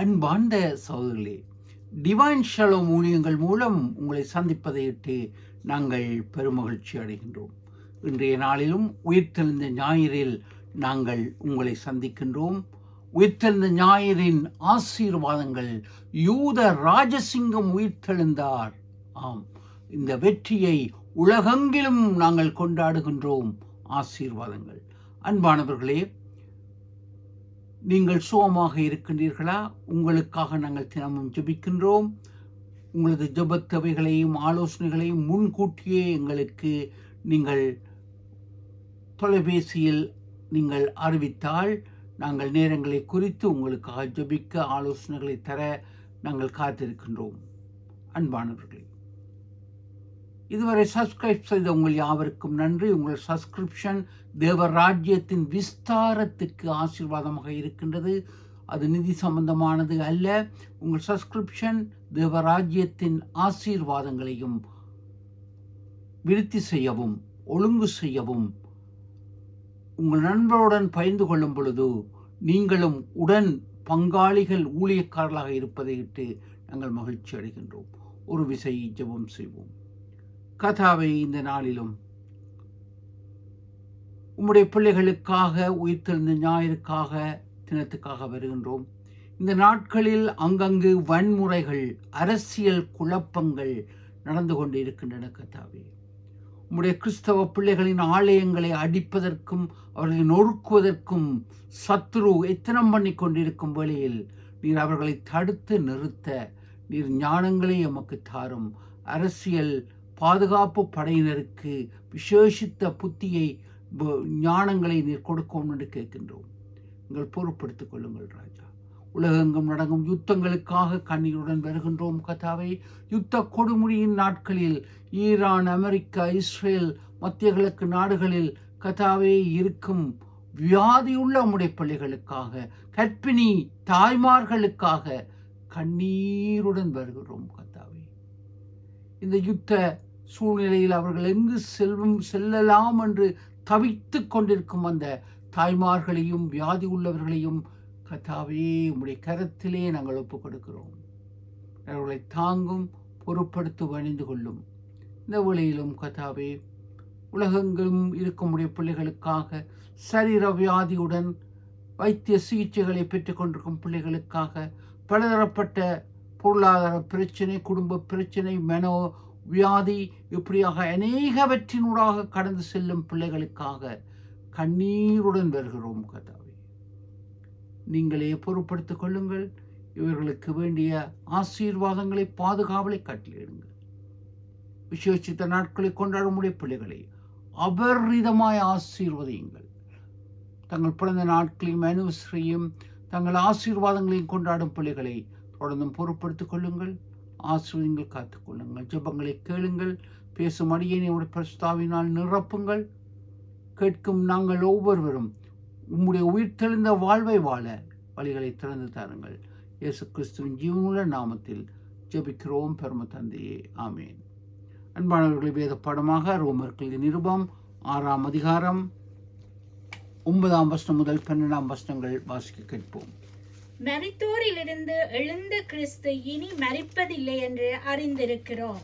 அன்பார்ந்த சகோதரர்களே, divine Shalom ஊழியங்கள் மூலம் உங்களை சந்திப்பதையிட்டு நாங்கள் பெருமகிழ்ச்சி அடைகின்றோம். இன்றைய நாளிலும் உயிர்த்தெழுந்த ஞாயிறில் நாங்கள் உங்களை சந்திக்கின்றோம். உயிர்த்தெழுந்த ஞாயிறின் ஆசீர்வாதங்கள். யூத ராஜசிங்கம் உயிர்த்தெழுந்தார். ஆம், இந்த வெற்றியை உலகெங்கிலும் நாங்கள் கொண்டாடுகின்றோம். ஆசீர்வாதங்கள். அன்பானவர்களே, நீங்கள் சுகமாக இருக்கின்றீர்களா? உங்களுக்காக நாங்கள் தினமும் ஜெபிக்கின்றோம். உங்களது ஜெபத் தேவைகளையும் ஆலோசனைகளையும் முன்கூட்டியே எங்களுக்கு நீங்கள் தொலைபேசியில் நீங்கள் அறிவித்தால் நாங்கள் நேரங்களை குறித்து உங்களுக்காக ஜெபிக்க ஆலோசனைகளை தர நாங்கள் காத்திருக்கின்றோம். அன்பானவர்களே, இதுவரை சப்ஸ்கிரைப் செய்த உங்கள் யாவருக்கும் நன்றி. உங்கள் சப்ஸ்கிரிப்ஷன் தேவராஜ்யத்தின் விஸ்தாரத்துக்கு ஆசீர்வாதமாக இருக்கின்றது. அது நிதி சம்பந்தமானது அல்ல. உங்கள் சப்ஸ்கிரிப்ஷன் தேவராஜ்யத்தின் ஆசீர்வாதங்களையும் விருத்தி செய்யவும் ஒழுங்கு செய்யவும் உங்கள் நண்பருடன் பகிர்ந்து கொள்ளும் பொழுது நீங்களும் உடன் பங்காளிகள் ஊழியக்காரர்களாக இருப்பதையிட்டு நாங்கள் மகிழ்ச்சி அடைகின்றோம். ஒரு விசை ஜெபம் செய்வோம். கர்த்தாவே, இந்த நாளிலும் உம்முடைய பிள்ளைகளுக்காக உயிர்த்தெழுந்த ஞாயிறுக்காக தினத்துக்காக வருகின்றோம். இந்த நாட்களில் அங்கங்கு வன்முறைகள், அரசியல் குழப்பங்கள் நடந்து கொண்டு இருக்கின்றன. கர்த்தாவே, உம்முடைய கிறிஸ்தவ பிள்ளைகளின் ஆலயங்களை அடிப்பதற்கும் அவர்களை நொறுக்குவதற்கும் சத்துரு எத்தனம் பண்ணி கொண்டிருக்கும் வேளையில் நீர் அவர்களை தடுத்து நிறுத்த நீர் ஞானங்களை எமக்கு தாரும். அரசியல் பாதுகாப்பு படையினருக்கு விசேஷித்த புத்தியை ஞானங்களை நீர் கொடுக்கும் என்று கேட்கின்றோம். நீங்கள் பொறுப்படுத்திக் கொள்ளுங்கள் ராஜா. உலகெங்கும் நடக்கும் யுத்தங்களுக்காக கண்ணீருடன் வருகின்றோம். கர்த்தாவே, யுத்த கொடுமுடியின் நாட்களில் ஈரான், அமெரிக்கா, இஸ்ரேல், மத்திய கிழக்கு நாடுகளில் கர்த்தாவே இருக்கும் வியாதியுள்ள உம்முடைய பிள்ளைகளுக்காக, கர்ப்பிணி தாய்மார்களுக்காக கண்ணீருடன் வருகிறோம். கர்த்தாவே, இந்த யுத்த சூழ்நிலையில் அவர்கள் எங்கு செல்லலாம் என்று தவித்துக் கொண்டிருக்கும் அந்த தாய்மார்களையும் வியாதி உள்ளவர்களையும் கர்த்தாவே உம்முடைய கரத்திலே நாங்கள் ஒப்புக் கொடுக்கிறோம். அவர்களை தாங்கும், பொறுப்படுத்தி வணிந்து கொள்ளும். இந்த வேளையிலும் கர்த்தாவே, உலகெங்கிலும் இருக்கும் உடைய பிள்ளைகளுக்காக, சரீர வியாதியுடன் வைத்திய சிகிச்சைகளை பெற்றுக் கொண்டிருக்கும் பிள்ளைகளுக்காக, பலதரப்பட்ட பொருளாதார பிரச்சனை, குடும்ப பிரச்சனை, மனோ வியாதி, இப்படியாக அநேகவற்றினூடாக கடந்து செல்லும் பிள்ளைகளுக்காக கண்ணீருடன் வருகிறோம். கர்த்தாவே, நீங்களே பொறுப்படுத்திக் கொள்ளுங்கள். இவர்களுக்கு வேண்டிய ஆசீர்வாதங்களை, பாதுகாவலை கட்டளையிடுங்கள். விசேஷித்த நாட்களை கொண்டாடும் உடைய பிள்ளைகளை அபரிதமாய் ஆசீர்வதியுங்கள். தங்கள் பிறந்த நாட்களையும் அனிவர்சரியும் தங்கள் ஆசீர்வாதங்களையும் கொண்டாடும் பிள்ளைகளை தொடர்ந்தும் பொறுப்படுத்திக் கொள்ளுங்கள். ஆசீர்வதிங்கள், காத்துக்கொள்ளுங்கள். ஜெபங்களை கேளுங்கள். பேசும் அடியேனை உடைய பரிசுத்தாவினால் நிரப்புங்கள். கேட்கும் நாங்கள் ஒவ்வொருவரும் உம்முடைய உயிர்த்தெழுந்த வாழ்வை வாழ வழிகளை திறந்து தாருங்கள். இயேசு கிறிஸ்துவின் ஜீவனுள்ள நாமத்தில் ஜெபிக்கிறோம் பரம தந்தையே, ஆமேன். அன்பானவர்களை, வேத பாடமாக ரோமர்கள் நிருபம் 6ஆம் அதிகாரம் 9ஆம் வசனம் முதல் 12ஆம் வசனங்கள் வாசிக்க கேட்போம். மரித்தோரிலிருந்து எழுந்த கிறிஸ்து இனி மரிப்பதில்லை என்று அறிந்திருக்கிறோம்.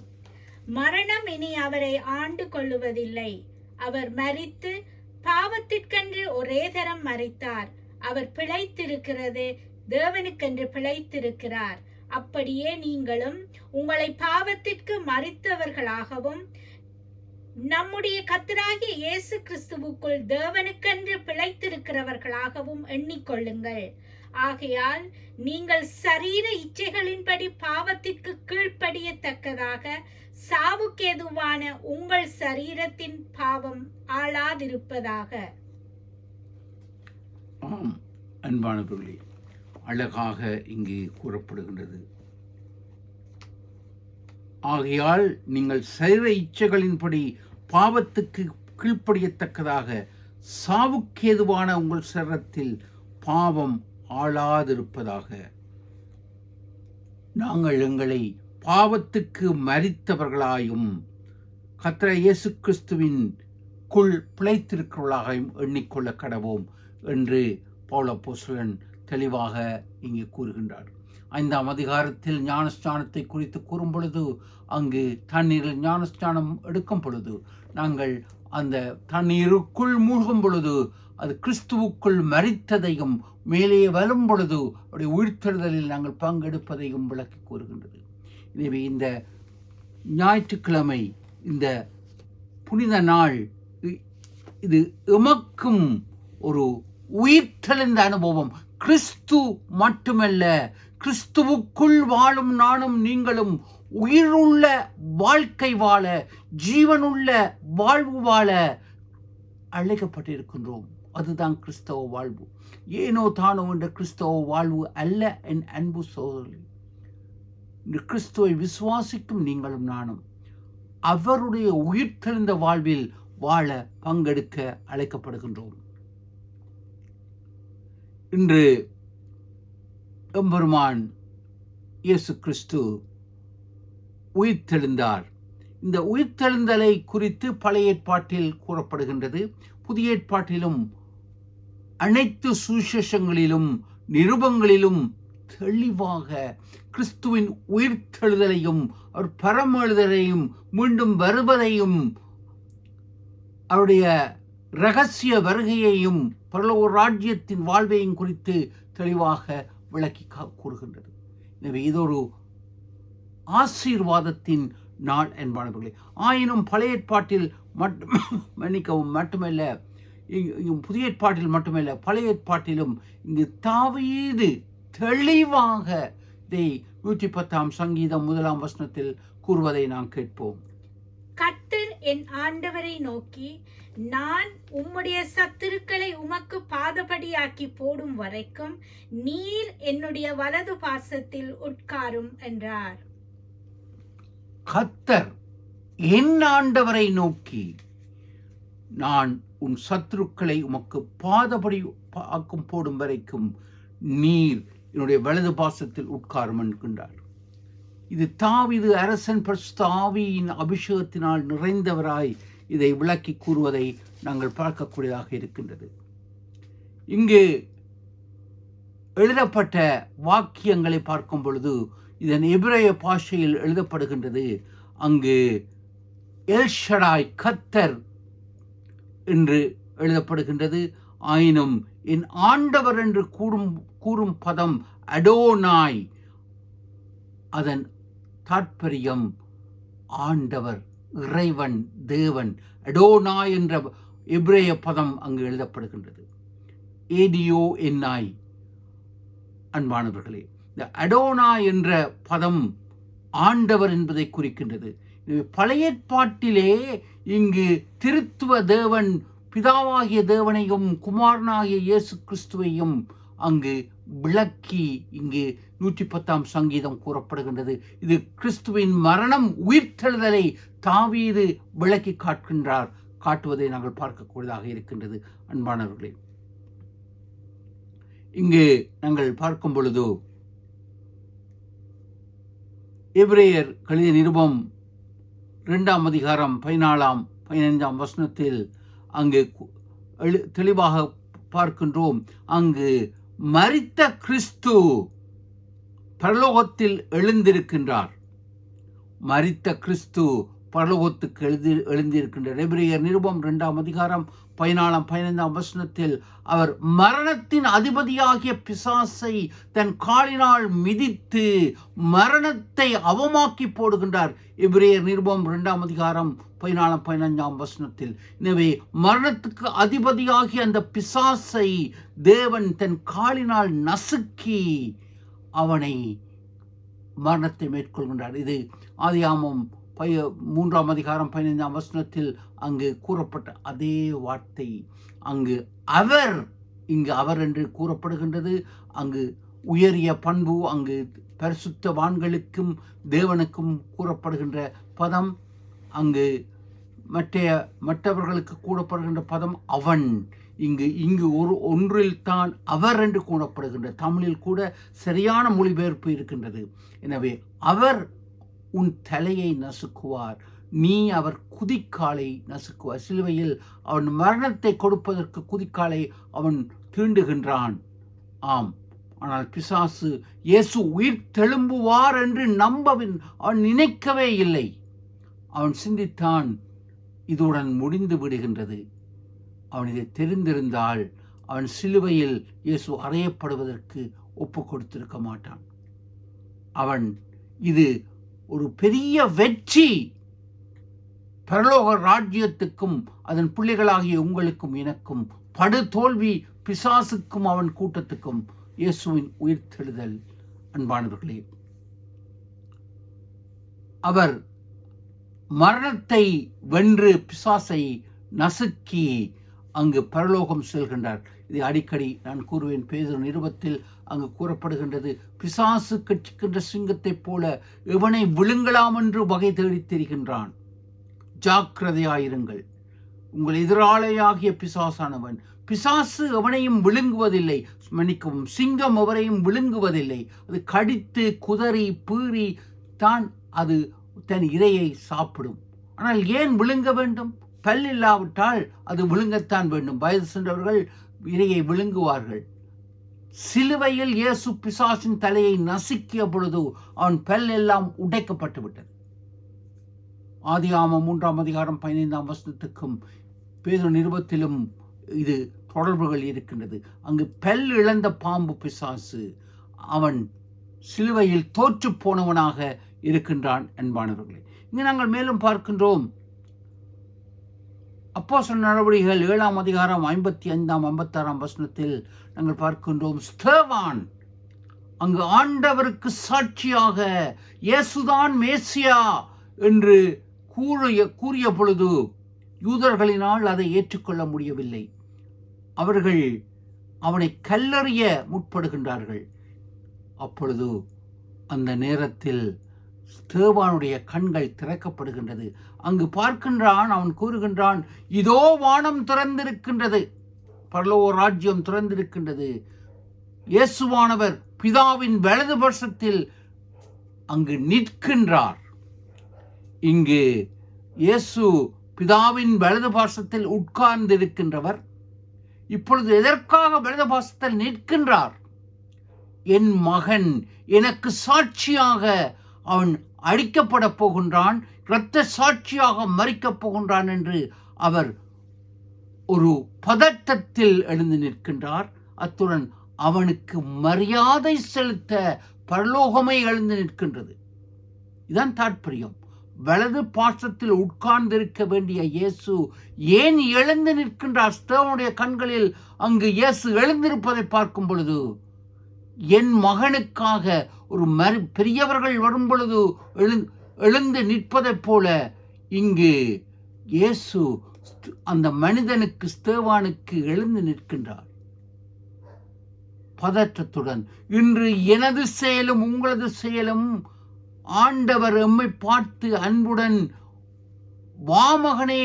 மரணம் இனி அவரை ஆண்டு கொள்ளுவதில்லை. அவர் மரித்து பாவத்திற்கென்று ஒரே தரம் மரித்தார். அவர் பிழைத்திருக்கிறது தேவனுக்கென்று பிழைத்திருக்கிறார். அப்படியே நீங்களும் உங்களை பாவத்திற்கு மரித்தவர்களாகவும் நம்முடைய கர்த்தராகிய இயேசு கிறிஸ்துவுக்குள் தேவனுக்கென்று பிழைத்திருக்கிறவர்களாகவும் எண்ணிக்கொள்ளுங்கள். ஆகையால் நீங்கள் சரீர இச்சைகளின்படி பாவத்திற்கு கீழ்ப்படியத்தக்கதாக சாவுக்கேதுவான உங்கள் சரீரத்தின் பாவம் ஆளாதிருப்பதாக. ஆம், அன்பானவர்களே, அழகாக இங்கே கூறப்படுகின்றது. ஆகையால் நீங்கள் சரீர இச்சைகளின்படி பாவத்துக்கு கீழ்ப்படியத்தக்கதாக சாவுக்கேதுவான உங்கள் சரீரத்தில் பாவம் ஆளாதிருப்பதாக. நாங்கள் எங்களை பாவத்துக்கு மரித்தவர்களாயும் கர்த்தர் இயேசு கிறிஸ்துவின் குள் பிழைத்திருக்கிறவர்களாகவும் எண்ணிக்கொள்ள கடவோம் என்று பவுல் அப்போஸ்தலன் தெளிவாக இங்கே கூறுகின்றார். 5ஆம் அதிகாரத்தில் ஞானஸ்நானத்தை குறித்து கூறும் பொழுது, அங்கு தண்ணீரில் ஞானஸ்நானம் எடுக்கும் பொழுது, நாங்கள் அந்த தண்ணீருக்குள் மூழ்கும் பொழுது அது கிறிஸ்துவுக்குள் மரித்ததையும் மேலே வரும் பொழுது அவருடைய உயிர்த்தெழுதலில் நாங்கள் பங்கெடுப்பதையும் விளக்கி கூறுகின்றது. எனவே இந்த ஞாயிற்றுக்கிழமை, இந்த புனித நாள், இது எமக்கும் ஒரு உயிர்த்தெழுந்த அனுபவம். கிறிஸ்து மட்டுமல்ல, கிறிஸ்துவுக்குள் வாழும் நானும் நீங்களும் உயிருள்ள வாழ்க்கை வாழ, ஜீவனுள்ள வாழ்வு வாழ அழைக்கப்பட்டிருக்கின்றோம். அதுதான் கிறிஸ்தவ வாழ்வு. ஏனோ தானோ என்ற கிறிஸ்தவ வாழ்வு அல்ல என் அன்பு சகோதரர்களே. இந்த கிறிஸ்துவை விசுவாசிக்கும் நீங்களும் நானும் அவருடைய உயிர்த்தெழுந்த வாழ்வில் வாழ பங்கெடுக்க அழைக்கப்படுகின்றோம். இன்று எம்பெருமான் இயேசு கிறிஸ்து உயிர்த்தெழுந்தார். இந்த உயிர்த்தெழுந்தலை குறித்து பழைய ஏற்பாட்டில் கூறப்படுகின்றது. புதிய ஏற்பாட்டிலும் அனைத்து சுவிசேஷங்களிலும் நிருபங்களிலும் தெளிவாக கிறிஸ்துவின் உயிர்த்தெழுதலையும் அவர் பரமெழுதலையும் மீண்டும் வருவதையும் அவருடைய இரகசிய வருகையையும் பரலோக ராஜ்யத்தின் வாழ்வையும் குறித்து தெளிவாக விளக்கி கூறுகின்றது. எனவே இது ஒரு ஆசீர்வாதத்தின் நாள் என்பானவர்களே. ஆயினும் பழைய ஏற்பாட்டில் மட்டுமல்ல, புதிய ஏற்பாட்டில் மட்டுமல்ல, பழைய ஏற்பாட்டிலும் இங்கு தாவீது தெளிவாக இதை 110ஆம் சங்கீதம் 1ஆம் வசனத்தில் கூறுவதை நாம் கேட்போம். கர்த்தர் என் ஆண்டவரை நோக்கி, நான் உம்முடைய சத்துருக்களை உமக்கு பாதபடியாக்கி போடும் வரைக்கும் நீர் என்னுடைய வலது பாசத்தில் உட்காரும் என்றார். கர்த்தர் என் ஆண்டவரை நோக்கி, நான் உன் சத்துருக்களை உமக்கு பாதபடி ஆக்கும் போடும் வரைக்கும் நீர் என்னுடைய வலது பாசத்தில் உட்காரும் என்கின்றார். இது தாவீது அரசன் பரிசுத்த ஆவியின் அபிஷேகத்தினால் நிறைந்தவராய் இதை விளக்கி கூறுவதை நாங்கள் பார்க்கக்கூடியதாக இருக்கின்றது. இங்கு எழுதப்பட்ட வாக்கியங்களை பார்க்கும் பொழுது இதன் எபிரேய பாஷையில் எழுதப்படுகின்றது. அங்கு எல்ஷடாய் கர்த்தர் என்று எழுதப்படுகின்றது. ஆயினும் என் ஆண்டவர் என்று கூறும் பதம் அடோனாய். அதன் தாற்பயம் ஆண்டவர், இறைவன், தேவன். அடோனாய் என்ற எபிரேய பதம் அங்கு எழுதப்படுகின்றது. ஏடியோ என்னாய். அன்பானவர்களே, இந்த அடோனா என்ற பதம் ஆண்டவர் என்பதை குறிக்கின்றது. பழைய ஏற்பாட்டிலே இங்கு திருத்துவ தேவன், பிதாவாகிய தேவனையும் குமாரனாகிய இயேசு கிறிஸ்துவையும் அங்கு விளக்கி இங்கு 110ஆம் சங்கீதம் கூறப்படுகின்றது. இது கிறிஸ்துவின் மரணம் உயிர்த்தெழுதலை தாவீது விளக்கி காட்டுவதை நாங்கள் பார்க்கக்கூடியதாக இருக்கின்றது. அன்பானவர்களே, இங்கு நாங்கள் பார்க்கும் பொழுது எபிரேயர் கழுதிய நிருபம் 2ஆம் அதிகாரம் 14ஆம் 15ஆம் வசனத்தில் அங்கு தெளிவாக பார்க்கின்றோம். அங்கு மரித்த கிறிஸ்து பரலோகத்தில் எழுந்திருக்கின்றார். மரித்த கிறிஸ்து பரலோகத்துக்கு எழுந்திருக்கின்றார். எபிரேயர் நிருபம் 2ஆம் அதிகாரம் 14ஆம் 15ஆம் வசனத்தில் அவர் மரணத்தின் அதிபதியாகிய பிசாசை தன் காலினால் மிதித்து மரணத்தை அவமாக்கி போடுகின்றார். எபிரேயர் நிருபம் 2ஆம் அதிகாரம் 14ஆம் 15ஆம் வசனத்தில். எனவே மரணத்துக்கு அதிபதியாகிய அந்த பிசாசை தேவன் தன் காலினால் நசுக்கி அவனை மரணத்தை மேற்கொள்கின்றார். இது ஆதியாகமம் 3ஆம் அதிகாரம் 15ஆம் வசனத்தில் அங்கு கூறப்பட்ட அதே வார்த்தை. அங்கு அவர் என்று கூறப்படுகின்றது. அங்கு உயரிய பண்பு, அங்கு பரிசுத்தவான்களுக்கும் தேவனுக்கும் கூறப்படுகின்ற பதம். அங்கு மற்றவர்களுக்கு கூறப்படுகின்ற பதம் அவன். இங்கு ஒன்றில் தான் அவர் என்று கூறப்படுகின்ற தமிழில் கூட சரியான மொழிபெயர்ப்பு இருக்கின்றது. எனவே அவர் உன் தலையை நசுக்குவார், நீ அவர் குதிக்காலை நசுக்குவார். சிலுவையில் அவன் மரணத்தை கொடுப்பதற்கு குதிக்காலை அவன் தீண்டுகின்றான். ஆம், ஆனால் பிசாசு இயேசு உயிர் தெழும்புவார் என்று அவன் நினைக்கவே இல்லை. அவன் சிந்தித்தான், இதுடன் முடிந்து விடுகின்றது. அவன் இதை தெரிந்திருந்தால் அவன் சிலுவையில் இயேசு அறையப்படுவதற்கு ஒப்பு கொடுத்திருக்க மாட்டான். அவன் இது ஒரு பெரிய வெற்றி, பரலோக ராஜ்யத்துக்கும் அதன் பிள்ளைகளாகிய உங்களுக்கும் எனக்கும் படு தோல்வி பிசாசுக்கும் அவன் கூட்டத்துக்கும் இயேசுவின் உயிர்த்தெழுதல். அன்பானவர்களே, அவர் மரணத்தை வென்று பிசாசை நசுக்கி அங்கு பரலோகம் செல்கின்றார். இதை அடிக்கடி நான் கூறுவேன். பேதுரு நிருபத்தில் அங்கு கூறப்படுகின்றது, பிசாசு கட்சிக்கின்ற சிங்கத்தைப் போல எவனை விழுங்கலாம் என்று வகை தேடித் திரிகின்றான். ஜாக்கிரதையாயிருங்கள். உங்கள் எதிராளியாகிய பிசாசு எவனையும் விழுங்குவதில்லை, மன்னிக்கவும், சிங்கம் எவரையும் விழுங்குவதில்லை. அது கடித்து குதறி பீறி தான் அது தன் இரையை சாப்பிடும். ஆனால் ஏன் விழுங்க வேண்டும்? பல் இல்லாவிட்டால் அது விழுங்கத்தான் வேண்டும். வயது சென்றவர்கள் இரையை விழுங்குவார்கள். சிலுவையில் இயேசு பிசாசின் தலையை நசுக்கிய பொழுது அவன் பல் எல்லாம் உடைக்கப்பட்டு விட்டது. ஆதியாகமம் 3ஆம் அதிகாரம் 15ஆம் வசனத்துக்கும் பேதுரு நிருபத்திலும் இது தொடர்புகள் இருக்கின்றது. அங்கு பல் இழந்த பாம்பு பிசாசு அவன் சிலுவையில் தோற்று போனவனாக இருக்கின்றான். என்பானவர்களே, இங்கு நாங்கள் மேலும் பார்க்கின்றோம். அப்போஸ்தலர் நடவடிக்கைகள் 7ஆம் அதிகாரம் 55ஆம் 56ஆம் வசனத்தில் நாங்கள் பார்க்கின்றோம், ஸ்தேவான் அங்கு ஆண்டவருக்கு சாட்சியாக இயேசுதான் மேசியா என்று கூறிய பொழுது யூதர்களினால் அதை ஏற்றுக்கொள்ள முடியவில்லை. அவர்கள் அவனை கல்லெறிய முற்படுகின்றார்கள். அப்பொழுது அந்த நேரத்தில் ஸ்தேவானுடைய கண்கள் திறக்கப்படுகின்றது. அங்கு பார்க்கின்றான், அவன் கூறுகின்றான், இதோ வானம் திறந்திருக்கின்றது, பரலோக ராஜ்யம் திறந்திருக்கின்றது. இயேசுவானவர் பிதாவின் வலது பட்சத்தில் அங்கு நிற்கின்றார். இங்கு இயேசு பிதாவின் வலது பாசத்தில் உட்கார்ந்திருக்கின்றவர் இப்பொழுது எதற்காக வலது பாசத்தில் நிற்கின்றார்? என் மகன் எனக்கு சாட்சியாக அவன் அடிக்கப்பட போகின்றான், இரத்த சாட்சியாக மரிக்கப் போகின்றான் என்று அவர் ஒரு பதட்டத்தில் எழுந்து நிற்கின்றார். அத்துடன் அவனுக்கு மரியாதை செலுத்த பரலோகமே எழுந்து நிற்கின்றது. இதுதான் தாற்பயம். வலது பாசத்தில் உட்கார்ந்திருக்க வேண்டிய இயேசு ஏன் எழுந்து நிற்கின்றார்? ஸ்தேவானுடைய கண்களில் அங்கு இயேசு எழுந்திருப்பதை பார்க்கும் பொழுது, என் மகனுக்காக ஒரு பெரியவர்கள் வரும் பொழுது எழுந்து நிற்பதைப் போல இங்கு இயேசு அந்த மனிதனுக்கு, ஸ்தேவானுக்கு எழுந்து நிற்கின்றார் பதற்றத்துடன். இன்று எனது செயலும் உங்களது செயலும் ஆண்டவர் எம்மை பார்த்து அன்புடன், வா மகனே,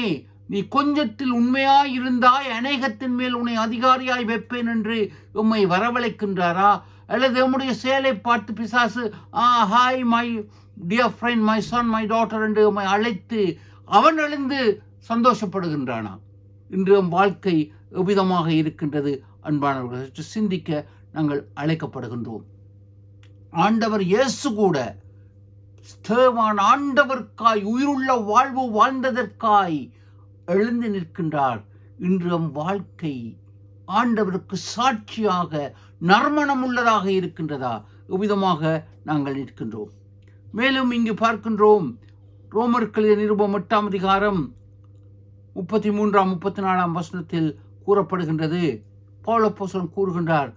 நீ கொஞ்சத்தில் உண்மையாய் இருந்தாய், அநேகத்தின் மேல் உன்னை அதிகாரியாய் வைப்பேன் என்று எம்மை வரவழைக்கின்றாரா? அல்லது நம்முடைய செயலை பார்த்து பிசாசு hi my dear friend, my son, my daughter என்று எம்மை அழைத்து அவன் எழுந்து சந்தோஷப்படுகின்றானா? இன்று எம் வாழ்க்கை எவ்விதமாக இருக்கின்றது? அன்பானவர்கள், சற்று சிந்திக்க நாங்கள் அழைக்கப்படுகின்றோம். ஆண்டவர் இயேசு கூட ஸ்தேவான் ஆண்டவர்க்காய் உயிருள்ள வாழ்வு வாழ்ந்ததற்காய் எழுந்து நிற்கின்றார். இன்று நம் வாழ்க்கை ஆண்டவருக்கு சாட்சியாக நறுமணம் உள்ளதாக இருக்கின்றதா? எவ்விதமாக நாங்கள் நிற்கின்றோம்? மேலும் இங்கு பார்க்கின்றோம், ரோமர்கள் நிருபம் 8ஆம் அதிகாரம் 33ஆம் 34ஆம் வசனத்தில் கூறப்படுகின்றது. பவுல் அப்போஸ்தலன் கூறுகின்றார்,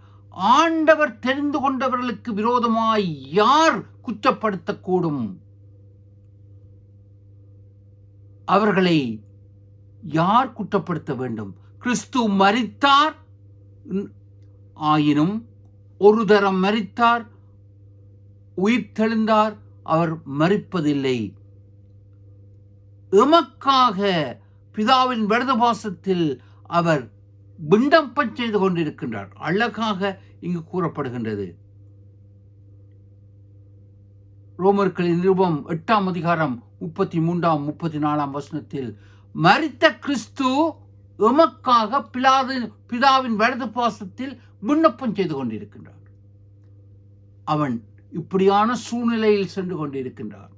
ஆண்டவர் தெரிந்து கொண்டவர்களுக்கு விரோதமாய் யார் குற்றப்படுத்தக்கூடும்? அவர்களை யார் குற்றப்படுத்த வேண்டும்? கிறிஸ்து மரித்தார், ஆயினும் ஒரு தரம் மரித்தார், உயிர் தெழுந்தார், அவர் மரிப்பதில்லை. எமக்காக பிதாவின் வலது பாசத்தில் அவர் விண்ணப்பம் செய்து கொண்டிருக்கின்றார். அழகாக இங்கு கூறப்படுகின்றது. ரோமர்களின் நிருபம் 8ஆம் அதிகாரம் 33ஆம் 34ஆம் வசனத்தில், மரித்த கிறிஸ்து எமக்காக பிதாவின் வலது பாசத்தில் விண்ணப்பம் செய்து கொண்டிருக்கின்றார். அவன் இப்படியான சூழ்நிலையில் சென்று கொண்டிருக்கின்றான்.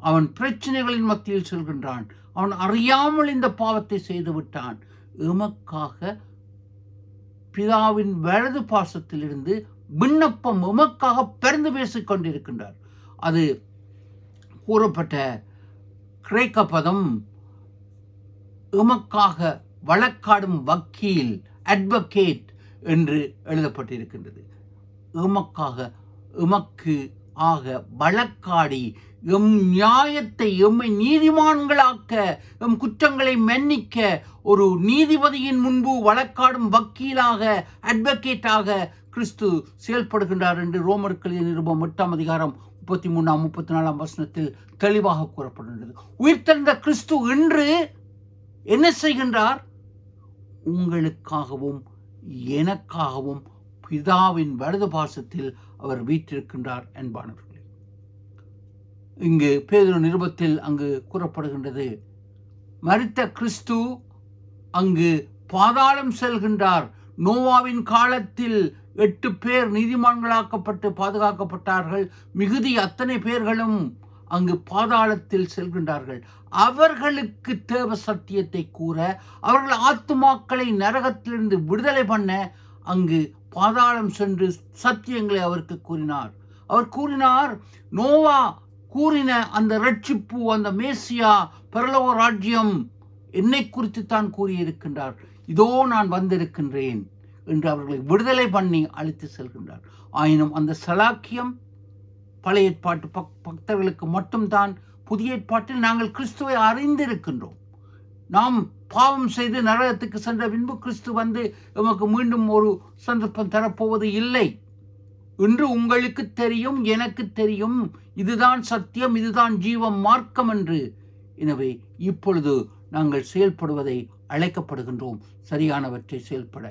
அவன் பிரச்சனைகளின் மத்தியில் செல்கின்றான். அவன் அறியாமல் இந்த பாவத்தை செய்து விட்டான். எமக்காக பிதாவின் வலது பாசத்திலிருந்து விண்ணப்பம் எமக்காக பரிந்து பேசிக் கொண்டிருக்கின்றார். அது கூறப்பட்ட கிரேக்க பதம் எமக்காக வழக்காடும் வக்கீல், அட்வொகேட் என்று எழுதப்பட்டிருக்கின்றது. எமக்கு ஆக வழக்காடி எம் நியாயத்தை, எம்மை நீதிமான்களாக்க, எம் குற்றங்களை மன்னிக்க ஒரு நீதிபதியின் முன்பு வழக்காடும் வக்கீலாக, அட்வொகேட்டாக கிறிஸ்து செயல்படுகின்றார் என்று ரோமர்கள் நிருபம் 8 33 34 வசனத்தில் தெளிவாக கூறப்படுகின்றது. உயிர்த்தெழுந்த கிறிஸ்து இன்று என்ன செய்கின்றார்? உங்களுக்காகவும் எனக்காகவும் பிதாவின் வலது பாசத்தில் அவர் வீற்றிருக்கின்றார் என்பானவர்களே. இங்கு பேதுரு நிருபத்தில் அங்கு கூறப்படுகின்றது, மரித்த கிறிஸ்து அங்கு பாதாளம் செல்கின்றார். நோவாவின் காலத்தில் 8 பேர் நீதிமான்களாக்கப்பட்டு பாதுகாக்கப்பட்டார்கள். மிகுதி அத்தனை பேர்களும் அங்கு பாதாளத்தில் செல்கின்றார்கள். அவர்களுக்கு தேவ சத்தியத்தை கூற, அவர்கள் ஆத்துமாக்களை நரகத்திலிருந்து விடுதலை பண்ண அங்கு பாதாளம் சென்று சத்தியங்களை அவருக்கு கூறினார். அவர் கூறினார், நோவா கூறின அந்த ரட்சிப்பு, அந்த மேசியா, பரலோக ராஜ்யம் என்னை குறித்து தான் கூறியிருக்கின்றார். இதோ நான் வந்திருக்கின்றேன் என்று அவர்களை விடுதலை பண்ணி அழைத்து செல்கின்றார். ஆயினும் அந்த சலாக்கியம் பழைய ஏற்பாட்டு பக்தர்களுக்கு மட்டும்தான். புதிய ஏற்பாட்டில் நாங்கள் கிறிஸ்துவை அறிந்திருக்கின்றோம். நாம் பாவம் செய்து நரகத்துக்கு சென்ற பின்பு கிறிஸ்து வந்து நமக்கு மீண்டும் ஒரு சந்தர்ப்பம் தரப்போவது இல்லை. இன்று உங்களுக்கு தெரியும், எனக்கு தெரியும், இதுதான் சத்தியம், இதுதான் ஜீவம் மார்க்கம் என்று. எனவே இப்பொழுது நாங்கள் செயல்படுவதை அழைக்கப்படுகின்றோம், சரியானவற்றை செயல்பட.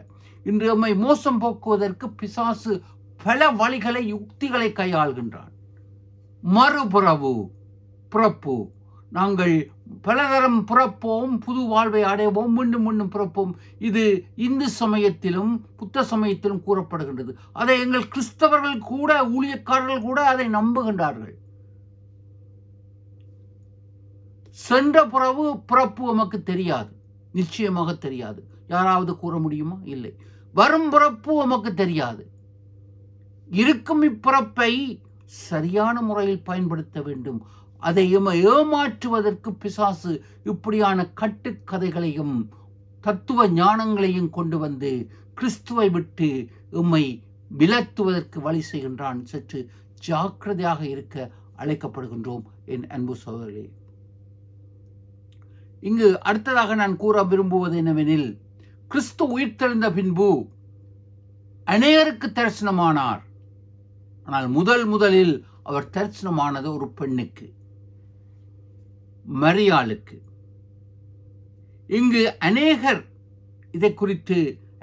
இன்று நம்மை மோசம் போக்குவதற்கு பிசாசு பல வழிகளை, யுக்திகளை கையாள்கின்றான். பிறப்பு, நாங்கள் பலதரம் பிறப்போம், புது வாழ்வை அடைவோம், மீண்டும் மீண்டும் பிறப்போம். இது இந்து சமயத்திலும் புத்த சமயத்திலும் கூறப்படுகின்றது. அதை எங்கள் கிறிஸ்தவர்கள் கூட, ஊழியக்காரர்கள் கூட அதை நம்புகின்றார்கள். சென்ற பிறப்பு நமக்கு தெரியாது, நிச்சயமாக தெரியாது. யாராவது கூற முடியுமா? இல்லை. வரும் பிறப்பு நமக்கு தெரியாது. இருக்கும் இப்பிறப்பை சரியான முறையில் பயன்படுத்த வேண்டும். அதை ஏமாற்றுவதற்கு பிசாசு இப்படியான கட்டுக்கதைகளையும் தத்துவ ஞானங்களையும் கொண்டு வந்து கிறிஸ்துவை விட்டு எம்மை விலத்துவதற்கு வழி செய்கின்றான். சற்று ஜாக்கிரதையாக இருக்க அழைக்கப்படுகின்றோம் என் அன்பு சகோதரர்களே. இங்கு அடுத்ததாக நான் கூற விரும்புவது என்னவெனில், கிறிஸ்து உயிர்த்தெழுந்த பின்பு அநேகருக்கு தரிசனமானார். ஆனால் முதலில் அவர் தரிசனமானது ஒரு பெண்ணுக்கு, மரியாளுக்கு. இங்கு அநேகர் இதை குறித்து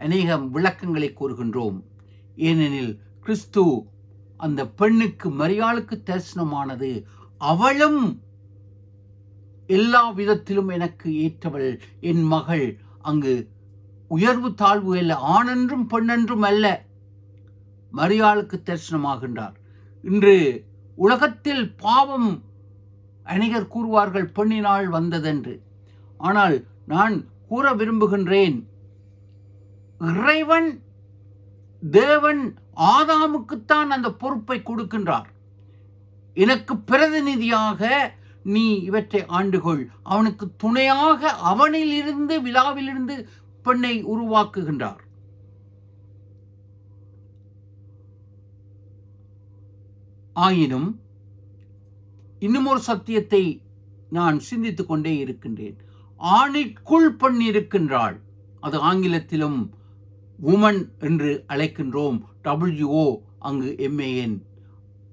அநேக விளக்கங்களை கூறுகின்றோம். ஏனெனில் கிறிஸ்து அந்த பெண்ணுக்கு, மரியாளுக்கு தரிசனமானது, அவளும் எல்லா விதத்திலும் எனக்கு ஏற்றவள், என் மகள். அங்கு உயர்வு தாழ்வு அல்ல, ஆணென்றும் பெண்ணென்றும் அல்ல, மரியாளுக்கு தரிசனமாகின்றார். இன்று உலகத்தில் பாவம் அநேகர் கூறுவார்கள் பெண்ணினால் வந்ததென்று. ஆனால் நான் கூற விரும்புகின்றேன், இறைவன் தேவன் ஆதாமுக்குத்தான் அந்த பொறுப்பை கொடுக்கின்றார். எனக்கு பிரதிநிதியாக நீ இவற்றை ஆண்டுகொள். அவனுக்கு துணையாக அவனிலிருந்து, விழாவிலிருந்து பெண்ணை உருவாக்குகின்றார். ஆயினும் இன்னும் ஒரு சத்தியத்தை நான் சிந்தித்துக் கொண்டே இருக்கின்றேன். ஆணிற்குள் பெண் இருக்கின்றாள். அது ஆங்கிலத்திலும் உமன் என்று அழைக்கின்றோம். WO அங்கு MAN.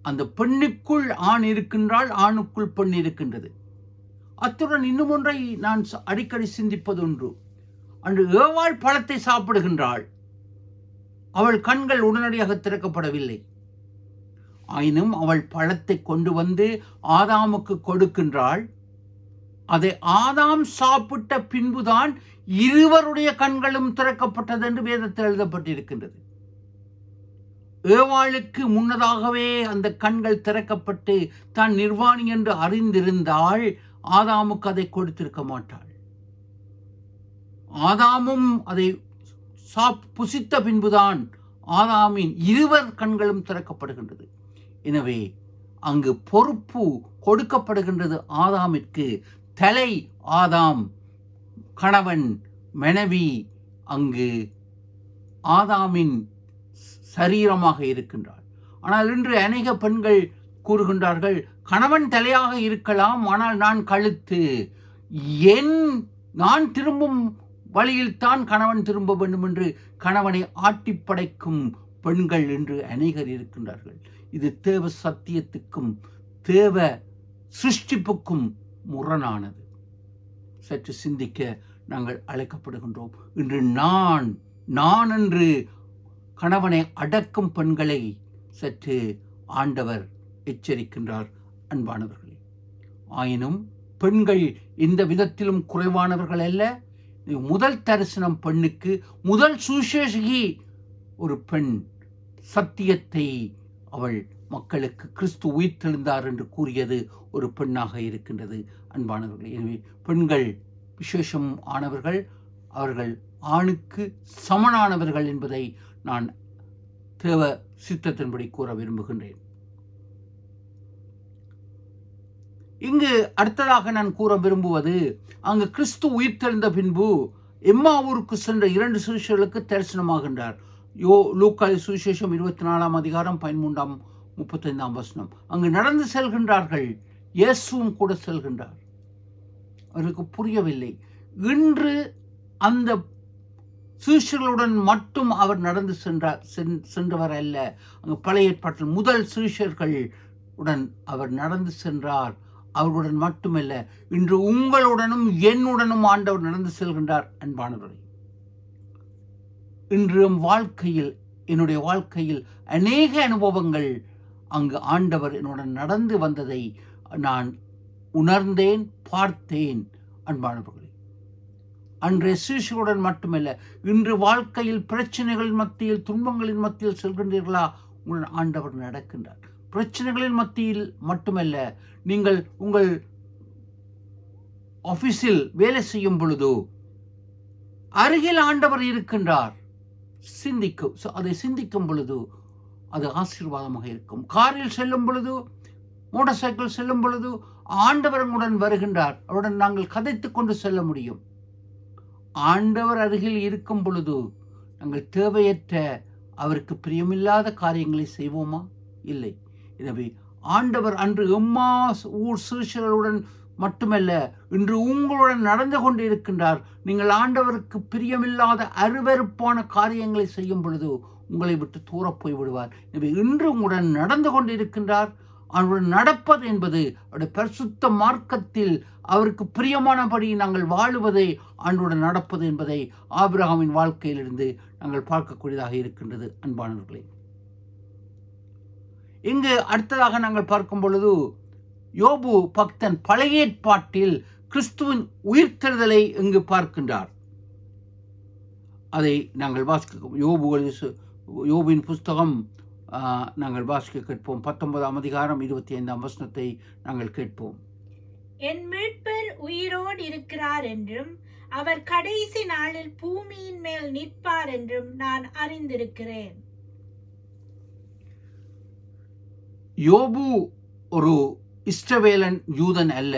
அந்த பெண்ணுக்குள் ஆண் இருக்கின்றாள், ஆணுக்குள் பெண் இருக்கின்றது. அத்துடன் இன்னும் ஒன்றை நான் அடிக்கடி சிந்திப்பது ஒன்று. அன்று ஏவாள் பழத்தை சாப்பிடுகின்றாள். அவள் கண்கள் உடனடியாக திறக்கப்படவில்லை. ஆயினும் அவள் பழத்தை கொண்டு வந்து ஆதாமுக்கு கொடுக்கின்றாள். அதை ஆதாம் சாப்பிட்ட பின்புதான் இருவருடைய கண்களும் திறக்கப்பட்டது என்று வேதத்தில் எழுதப்பட்டிருக்கின்றது. ஏவாளுக்கு முன்னதாகவே அந்த கண்கள் திறக்கப்பட்டு தான் நிர்வாணி என்று அறிந்திருந்தால் ஆதாமுக்கு அதை கொடுத்திருக்க மாட்டாள். ஆதாமும் அதை புசித்த பின்புதான் ஆதாமின் இருவர் கண்களும் திறக்கப்படுகின்றது. எனவே அங்கு பொறுப்பு கொடுக்கப்படுகின்றது ஆதாமிற்கு. தலை ஆதாம், கணவன் மனைவி அங்கு ஆதாமின் சரீரமாக இருக்கின்றார். ஆனால் இன்று அநேக பெண்கள் கூறுகின்றார்கள், கணவன் தலையாக இருக்கலாம், ஆனால் நான் கழுத்து, நான் திரும்பும் வழியில் தான் கணவன் திரும்ப வேண்டும் என்று கணவனை ஆட்டி படைக்கும் பெண்கள் என்று அநேகர் இருக்கின்றார்கள். இது தேவ சத்தியத்துக்கும் தேவ சிருஷ்டிப்புக்கும் முரணானது. சற்று சிந்திக்க நாங்கள் அழைக்கப்படுகின்றோம். இன்று நான் என்று கணவனை அடக்கும் பெண்களை சற்று ஆண்டவர் எச்சரிக்கின்றார். அன்பானவர்களே, ஆயினும் பெண்கள் எந்த விதத்திலும் குறைவானவர்கள் அல்ல. முதல் தரிசனம் பெண்ணுக்கு, முதல் சுசேஷகி ஒரு பெண், சத்தியத்தை அவள் மக்களுக்கு கிறிஸ்து உயிர்த்தெழுந்தார் என்று கூறியது ஒரு பெண்ணாக இருக்கின்றது. அன்பானவர்களே, எனவே பெண்கள் விசேஷம் ஆனவர்கள், அவர்கள் ஆணுக்கு சமனானவர்கள் என்பதை நான் தேவ சித்தத்தின்படி கூற விரும்புகின்றேன். இங்கு அடுத்ததாக நான் கூற விரும்புவது, அங்கு கிறிஸ்து உயிர்த்தெழுந்த பின்பு எம்மாவூருக்கு சென்ற 2 சிறுவர்களுக்கு தரிசனமாகின்றார். லூக்கா சுவிசேஷம் 24ஆம் அதிகாரம் 13-35 வசனம். அங்கு நடந்து செல்கின்றார்கள். இயேசுவும் கூட செல்கின்றார். அவருக்கு புரியவில்லை. இன்று அந்த சீஷர்களுடன் மட்டும் அவர் நடந்து சென்றவர் அல்ல. அங்கு பழைய ஏற்பாட்டில் முதல் சீஷர்கள் உடன் அவர் நடந்து சென்றார். அவர்களுடன் மட்டுமல்ல, இன்று உங்களுடனும் என்னுடனும் ஆண்டவர் நடந்து செல்கின்றார். அன்பானவரை, இன்று வாழ்க்கையில், என்னுடைய வாழ்க்கையில் அநேக அனுபவங்கள் அங்கு ஆண்டவர் என்னுடன் நடந்து வந்ததை நான் உணர்ந்தேன், பார்த்தேன். அன்பானவர்களே, அன்றைய சீஷர்களுடன் மட்டுமல்ல, இன்று வாழ்க்கையில் பிரச்சனைகளின் மத்தியில், துன்பங்களின் மத்தியில் செல்கின்றீர்களா? உங்களுடன் ஆண்டவர் நடக்கின்றார். பிரச்சனைகளின் மத்தியில் மட்டுமல்ல, நீங்கள் உங்கள் ஆபீஸில் வேலை செய்யும் பொழுது அருகில் ஆண்டவர் இருக்கின்றார். அதை சிந்திக்கும் பொழுது அது ஆசீர்வாதமாக இருக்கும். காரில் செல்லும் பொழுது, மோட்டார் சைக்கிள் செல்லும் பொழுது ஆண்டவருடன் வருகின்றார். அவருடன் நாங்கள் கதைத்துக் கொண்டு செல்ல முடியும். ஆண்டவர் அருகில் இருக்கும் பொழுது நாங்கள் தேவையற்ற, அவருக்கு பிரியமில்லாத காரியங்களை செய்வோமா? இல்லை. எனவே ஆண்டவர் அன்று ஊர் சீஷர்களுடன் மட்டுமல்ல, இன்று உங்களுடன் நடந்து கொண்டு இருக்கின்றார். நீங்கள் ஆண்டவருக்கு பிரியமில்லாத அருவருப்பான காரியங்களை செய்யும் பொழுது உங்களை விட்டு தூர போய் விடுவார். எனவே இன்று உங்களுடன் நடந்து கொண்டு இருக்கின்றார். அவருடன் நடப்பது என்பது அவருடைய பரிசுத்த மார்க்கத்தில் அவருக்கு பிரியமானபடி நாங்கள் வாழுவதை, ஆண்டவருடன் நடப்பது என்பதை ஆபிரகாமின் வாழ்க்கையிலிருந்து நாங்கள் பார்க்கக்கூடியதாக இருக்கின்றது. அன்பானவர்களே, இங்கு அடுத்ததாக நாங்கள் பார்க்கும் பொழுது, யோபு பக்தன் பழைய ஏற்பாட்டில் கிறிஸ்துவின் உயிர்த்தெழுதலை இங்கு பார்க்கின்றார். அதை நாங்கள் வாசிக்க, யோபுவின் புஸ்தகம் நாங்கள் வாசிக்க கேட்போம். 19ஆம் அதிகாரம் 25ஆம் வசனத்தை நாங்கள் கேட்போம். என் மீட்பர் உயிரோடு இருக்கிறார் என்றும் அவர் கடைசி நாளில் பூமியின் மேல் நிற்பார் என்றும் நான் அறிந்திருக்கிறேன். யோபு ஒரு இஸ்ரவேலன், யூதன் அல்ல.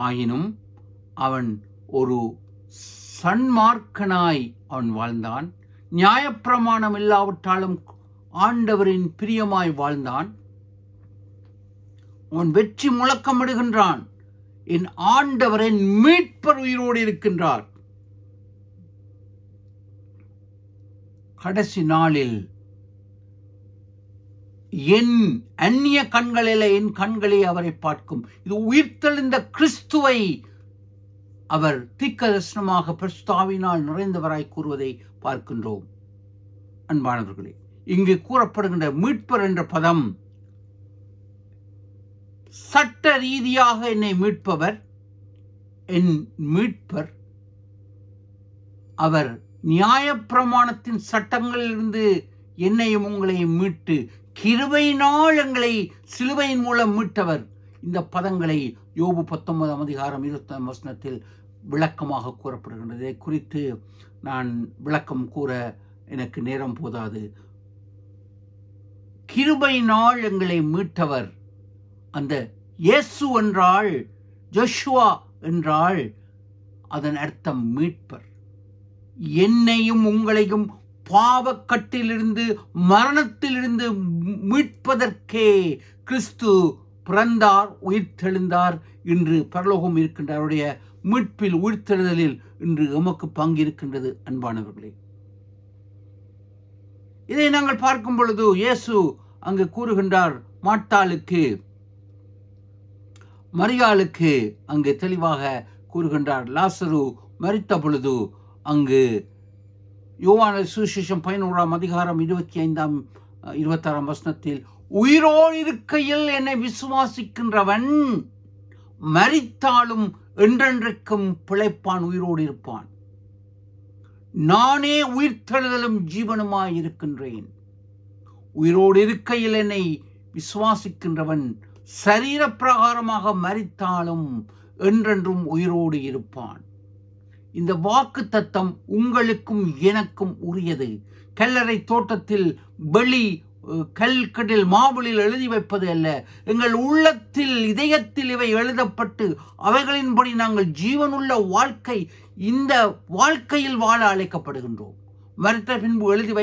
ஆயினும் அவன் ஒரு சன்மார்க்கனாய் அவன் வாழ்ந்தான். நியாயப்பிரமாணம் இல்லாவிட்டாலும் ஆண்டவரின் பிரியமாய் வாழ்ந்தான். அவன் வெற்றி முழக்கமிடுகின்றான், என் ஆண்டவரின் மீட்பர் உயிரோடு இருக்கின்றார். கடைசி நாளில் என் அந்நிய கண்களில் என் கண்களே அவரை பார்க்கும். இது உயிர்த்தெழுந்த கிறிஸ்துவை அவர் தீர்க்கதரிசனமாக பரிசுத்தாவினால் நிறைந்தவராய் கூறுவதை பார்க்கின்றோம். அன்பானவர்களே, இங்கு கூறப்படுகின்ற மீட்பர் என்ற பதம் சட்ட ரீதியாக என்னை மீட்பவர், என் மீட்பர். அவர் நியாயப்பிரமாணத்தின் சட்டங்களிலிருந்து என்னையும் உங்களையும் மீட்டு கிருபையினால் எங்களை சிலுவையின் மூலம் மீட்டவர். இந்த பதங்களை யோபு 19 அதிகாரம் 20 வசனத்தில் விளக்கமாக கூறப்படுகின்றது. இதை குறித்து நான் விளக்கம் கூற எனக்கு நேரம் போதாது. கிருபையினால் எங்களை மீட்டவர். அந்த இயேசு என்றால், ஜோஷுவா என்றால் அதன் அர்த்தம் மீட்பர். என்னையும் உங்களையும் பாவக்கட்டிலிருந்து மரணத்திலிருந்து மீட்பதற்கே கிறிஸ்து பிறந்தார், உயிர்த்தெழுந்தார். இன்று பரலோகம் இருக்கின்ற அவருடைய மீட்பில், உயிர்த்தெழுதலில் இன்று எமக்கு பங்கு இருக்கின்றது. அன்பானவர்களே, இதை நாங்கள் பார்க்கும் பொழுது இயேசு அங்கு கூறுகின்றார், மார்த்தாளுக்கு, மரியாளுக்கு அங்கு தெளிவாக கூறுகின்றார். லாசரு மரித்த பொழுது அங்கு யோவான் சுவிசேஷம் 11 அதிகாரம் 25 26 வசனத்தில், உயிரோடு இருக்கையில் என்னை விசுவாசிக்கின்றவன் மரித்தாலும் என்றென்றைக்கும் பிழைப்பான், உயிரோடு இருப்பான். நானே உயிர்த்தெழுதலும் ஜீவனுமாய் இருக்கின்றேன். உயிரோடு இருக்கையில் என்னை விசுவாசிக்கின்றவன் சரீர பிரகாரமாக மரித்தாலும் என்றென்றும் உயிரோடு இருப்பான். இந்த வாக்கு தத்தம் உங்களுக்கும் எனக்கும் உரியது. கல்லறை தோட்டத்தில் வெளி கல்கடில் மாவுளில் எழுதி வைப்பது அல்ல. எங்கள் உள்ளத்தில், இதயத்தில் இவை எழுதப்பட்டு அவைகளின்படி நாங்கள் ஜீவனுள்ள வாழ்க்கை, இந்த வாழ்க்கையில் வாழ அழைக்கப்படுகின்றோம். மரித்த பின்பு எழுதி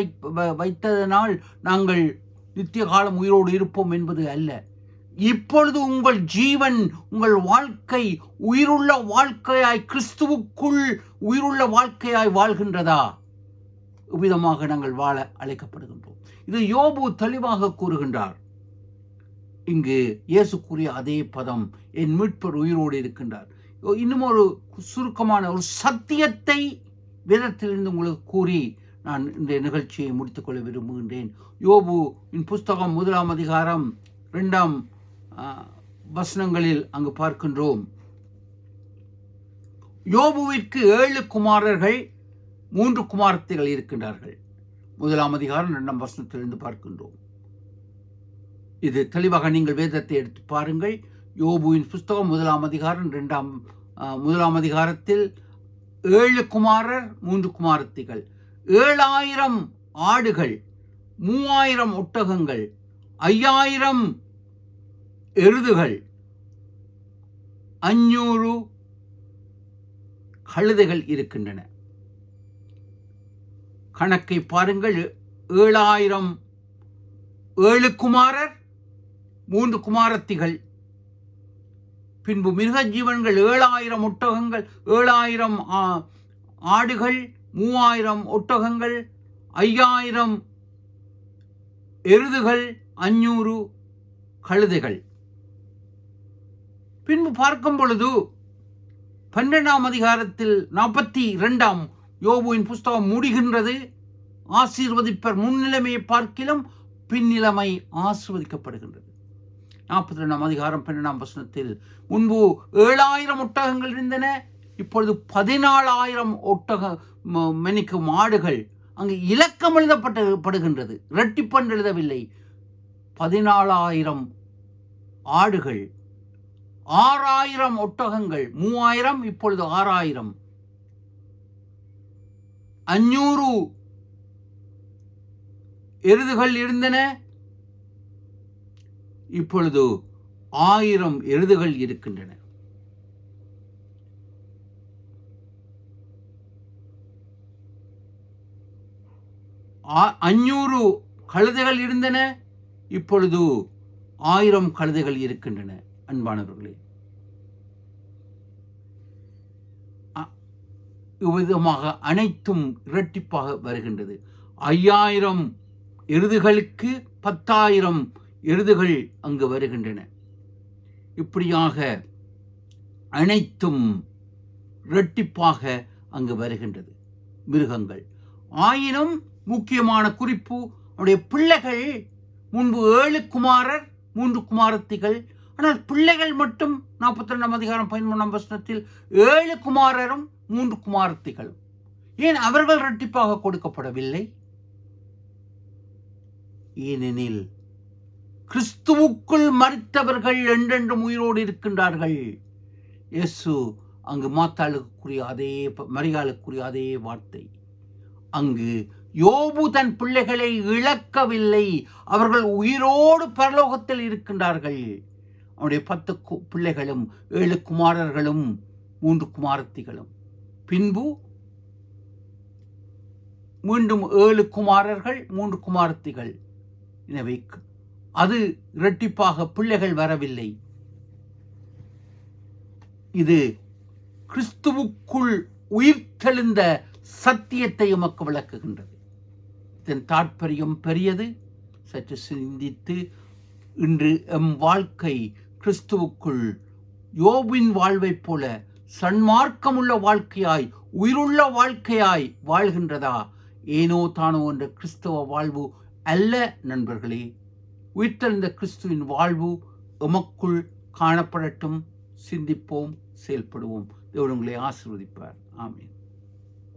வைத்ததனால் நாங்கள் நித்திய காலம் உயிரோடு இருப்போம் என்பது அல்ல. இப்பொழுது உங்கள் ஜீவன், உங்கள் வாழ்க்கை உயிருள்ள வாழ்க்கையாய், கிறிஸ்துவுக்குள் உயிருள்ள வாழ்க்கையாய் வாழ்கின்றதா? இவ்விதமாக நாங்கள் வாழ அழைக்கப்படுகின்றோம். இது யோபு தெளிவாக கூறுகின்றார். இங்கு இயேசு கூறிய அதே பதம், என் மீட்பர் உயிரோடு இருக்கின்றார். இன்னும் ஒரு சுருக்கமான ஒரு சத்தியத்தை வேதத்திலிருந்து உங்களுக்கு கூறி நான் இந்த நிகழ்ச்சியை முடித்துக் கொள்ள விரும்புகின்றேன். யோபு புஸ்தகம் 1 அதிகாரம் 2 வசனங்களில் அங்கு பார்க்கின்றோம். யோபுவிற்கு 7 குமாரர்கள் 3 குமாரத்திகள் இருக்கின்றார்கள். 1 அதிகாரம் 2 வசனத்திலிருந்து பார்க்கின்றோம். இது தெளிவாக நீங்கள் வேதத்தை எடுத்து பாருங்கள். யோபுவின் புஸ்தகம் 1 அதிகாரம் 1 அதிகாரத்தில் 7 குமாரர் 3 குமாரத்திகள், 7000 ஆடுகள், 3000 ஒட்டகங்கள், 5000 எருதுகள், 500 கழுதைகள் இருக்கின்றன. கணக்கை பாருங்கள். 7000, 7 குமாரர் 3 குமாரத்திகள், பின்பு மிருக ஜீவன்கள் 7000 ஒட்டகங்கள், 7000 ஆடுகள், 3000 ஒட்டகங்கள், 5000 எருதுகள், 500 கழுதைகள். பின்பு பார்க்கும் பொழுது 12 அதிகாரத்தில் 42 யோபுவின் புஸ்தகம் முடிகின்றது. ஆசீர்வதிப்பர் முன்னிலைமையை பார்க்கிலும் பின்னிலைமை ஆசீர்வதிக்கப்படுகின்றது. 42 அதிகாரம் 12 வசனத்தில், முன்பு 7000 ஒட்டகங்கள் இருந்தன, இப்பொழுது 14000 மெனிக்கும் ஆடுகள். அங்கு இலக்கம் எழுதப்படுகின்றது, இரட்டிப்பன் எழுதவில்லை. 14000 ஆடுகள், 6000 ஒட்டகங்கள், 3000 இப்பொழுது 6000, 500 எருதுகள் இருந்தன, இப்பொழுது 1000 எருதுகள் இருக்கின்றன. அஞ்சூறு கழுதைகள் இருந்தன, இப்பொழுது 1000 கழுதைகள் இருக்கின்றன. அன்பானவர்களே, இவ்விதமாக அனைத்தும் இரட்டிப்பாக வருகின்றது. 5000 எருதுகளுக்கு 10,000 எருதுகள் அங்கு வருகின்றன. இப்படியாக அனைத்தும் இரட்டிப்பாக அங்கு வருகின்றது மிருகங்கள். ஆயினும் முக்கியமான குறிப்பு, அவருடைய பிள்ளைகள் முன்பு 7 குமாரர் 3 குமாரத்திகள். ஆனால் பிள்ளைகள் மட்டும் 42 அதிகாரம் 13 வசனத்தில் 7 குமாரரும் 3 குமாரத்திகளும். ஏன் அவர்கள் இரட்டிப்பாக கொடுக்கப்படவில்லை? ஏனெனில் கிறிஸ்துவுக்குள் மரித்தவர்கள் என்றென்றும் உயிரோடு இருக்கின்றார்கள். இயேசு அங்கு மாத்தாளுக்குரிய அதே மரியாளுக்குரிய அதே வார்த்தை. அங்கு யோபு தன் பிள்ளைகளை இழக்கவில்லை, அவர்கள் உயிரோடு பரலோகத்தில் இருக்கின்றார்கள். அவனுடைய 10 பிள்ளைகளும் 7 குமாரர்களும் 3 குமாரத்திகளும். பின்பு மீண்டும் 7 குமாரர்கள் 3 குமாரத்திகள். எனவே அது இரட்டிப்பாக பிள்ளைகள் வரவில்லை. இது கிறிஸ்துவுக்குள் உயிர்த்தெழுந்த சத்தியத்தை எமக்கு விளக்குகின்றது. இதன் தாற்பயம் பெரியது. சற்று சிந்தித்து இன்று எம் வாழ்க்கை கிறிஸ்துவுக்குள் யோபின் வாழ்வைப் போல சன்மார்க்கமுள்ள வாழ்க்கையாய் உயிருள்ள வாழ்க்கையாய் வாழ்கின்றதா? ஏனோ தானோ என்ற கிறிஸ்தவ வாழ்வு அல்ல நண்பர்களே. உயிர்த்தெழுந்த கிறிஸ்துவின் வாழ்வு எமக்குள் காணப்படட்டும். சிந்திப்போம், செயல்படுவோம். தேவன் உங்களை ஆசீர்வதிப்பார். ஆமென்.